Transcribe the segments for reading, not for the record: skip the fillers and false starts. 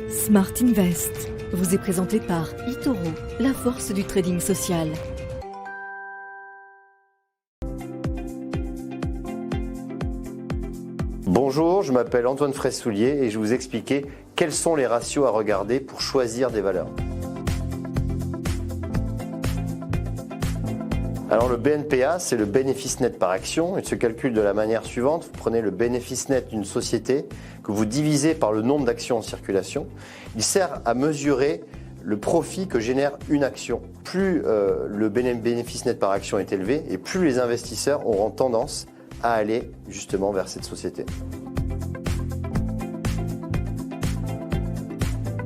Smart Invest vous est présenté par eToro, la force du trading social. Bonjour, je m'appelle Antoine Fraissoulier et je vais vous expliquer quels sont les ratios à regarder pour choisir des valeurs. Alors le BNPA, c'est le bénéfice net par action. Il se calcule de la manière suivante. Vous prenez le bénéfice net d'une société que vous divisez par le nombre d'actions en circulation. Il sert à mesurer le profit que génère une action. Plus le bénéfice net par action est élevé et plus les investisseurs auront tendance à aller justement vers cette société.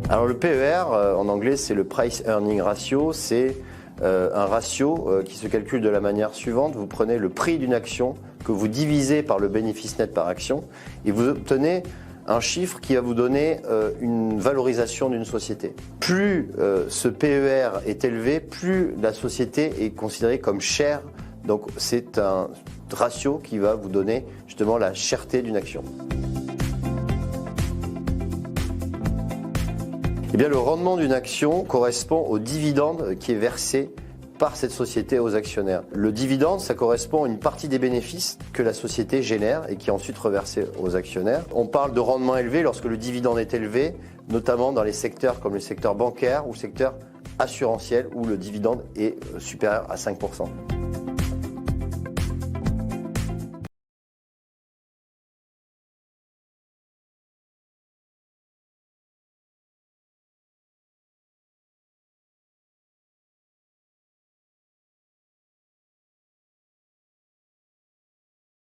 Alors le PER, en anglais, c'est le Price Earning Ratio. C'est un ratio qui se calcule de la manière suivante. Vous prenez le prix d'une action que vous divisez par le bénéfice net par action et vous obtenez un chiffre qui va vous donner une valorisation d'une société. Plus ce PER est élevé, plus la société est considérée comme chère. Donc c'est un ratio qui va vous donner justement la cherté d'une action. Eh bien, le rendement d'une action correspond au dividende qui est versé par cette société aux actionnaires. Le dividende, ça correspond à une partie des bénéfices que la société génère et qui est ensuite reversé aux actionnaires. On parle de rendement élevé lorsque le dividende est élevé, notamment dans les secteurs comme le secteur bancaire ou le secteur assurantiel où le dividende est supérieur à 5%.